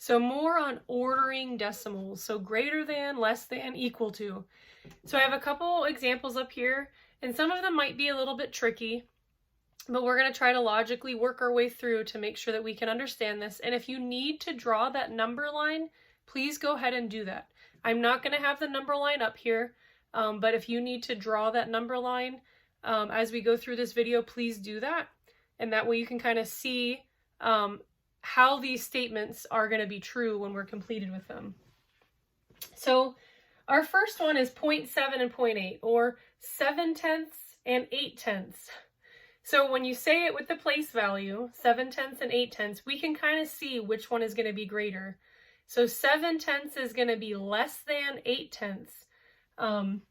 So more on ordering decimals. So greater than, less than, equal to. So I have a couple examples up here, and some of them might be a little bit tricky, but we're going to try to logically work our way through to make sure that we can understand this. And if you need to draw that number line, please go ahead and do that. I'm not going to have the number line up here, but if you need to draw that number line as we go through this video, please do that. And that way you can kind of see how these statements are going to be true when we're completed with them. So our first one is 0.7 and 0.8, or 7/10 and 8/10. So when you say it with the place value, 7/10 and 8/10, we can kind of see which one is going to be greater. So 7/10 is going to be less than 8/10,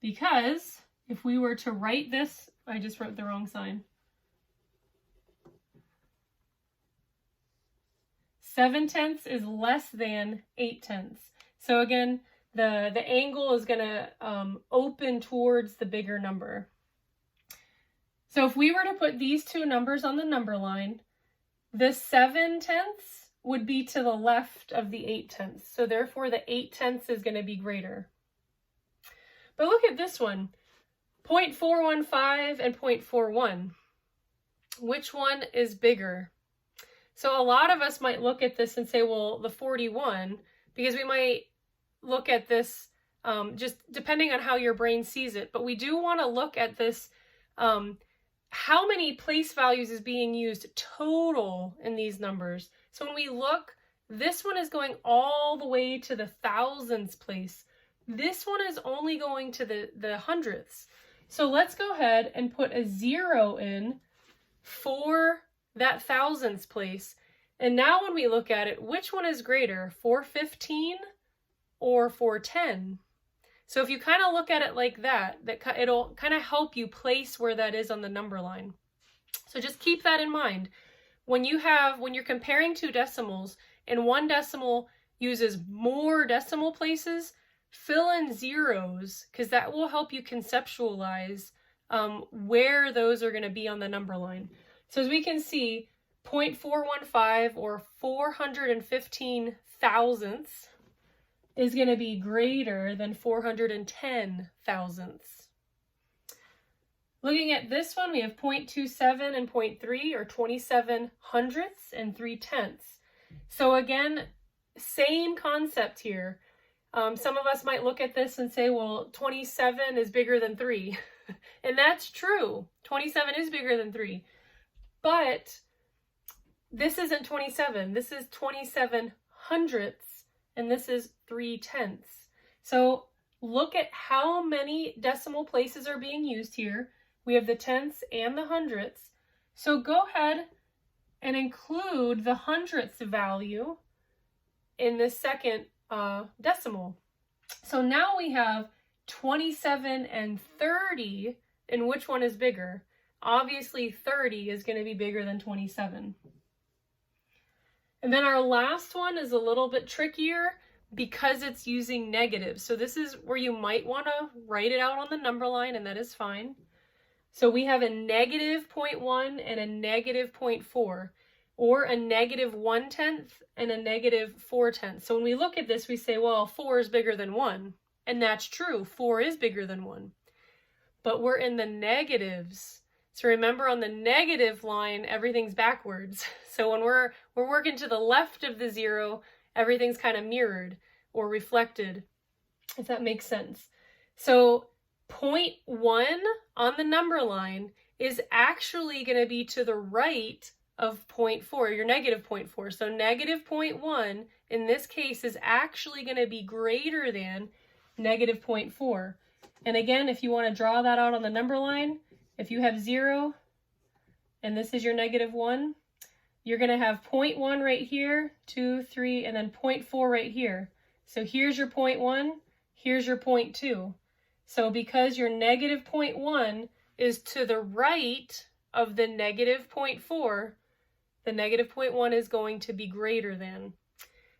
because if we were to write this, I just wrote the wrong sign. 7/10 is less than 8/10. So again, the angle is going to open towards the bigger number. So if we were to put these two numbers on the number line, the 7/10 would be to the left of the 8/10. So therefore the 8/10 is going to be greater. But look at this one, 0.415 and 0.41. Which one is bigger? So a lot of us might look at this and say, well, the 41, because we might look at this just depending on how your brain sees it. But we do want to look at this, how many place values is being used total in these numbers. So when we look, this one is going all the way to the thousands place. This one is only going to the hundredths. So let's go ahead and put a 0 in for that thousands place. And now when we look at it, which one is greater, 415 or 410? So if you kind of look at it like that, it'll kind of help you place where that is on the number line. So just keep that in mind. When you're comparing two decimals and one decimal uses more decimal places, fill in zeros, because that will help you conceptualize where those are going to be on the number line. So as we can see, 0.415 or 415 thousandths is going to be greater than 410 thousandths. Looking at this one, we have 0.27 and 0.3, or 27 hundredths and 3/10. So again, same concept here. Some of us might look at this and say, well, 27 is bigger than 3. And that's true. 27 is bigger than 3. But this isn't 27. This is 27 hundredths, and this is 3/10. So look at how many decimal places are being used here. We have the tenths and the hundredths. So go ahead and include the hundredths value in the second decimal. So now we have 27 and 30, and which one is bigger? Obviously 30 is going to be bigger than 27. And then our last one is a little bit trickier because it's using negatives. So this is where you might want to write it out on the number line, and that is fine. So we have a negative 0.1 and a negative 0.4, or a negative 1/10 and a negative 4/10. So when we look at this, we say, well, 4 is bigger than 1. And that's true. 4 is bigger than 1. But we're in the negatives. So remember, on the negative line, everything's backwards. So when we're working to the left of the 0, everything's kind of mirrored or reflected, if that makes sense. So 0.1 on the number line is actually going to be to the right of 0.4, your negative 0.4. So negative 0.1 in this case is actually going to be greater than negative 0.4. And again, if you want to draw that out on the number line, if you have 0 and this is your negative 1, you're going to have 0.1 right here, 2, 3, and then 0.4 right here. So here's your 0.1, here's your 0.2. So because your negative 0.1 is to the right of the negative 0.4, the negative 0.1 is going to be greater than.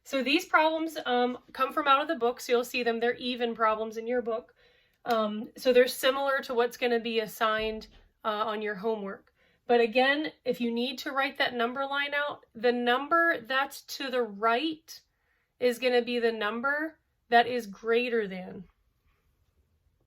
So these problems come from out of the book, so you'll see them. They're even problems in your book. So they're similar to what's going to be assigned on your homework. But again, if you need to write that number line out, the number that's to the right is going to be the number that is greater than.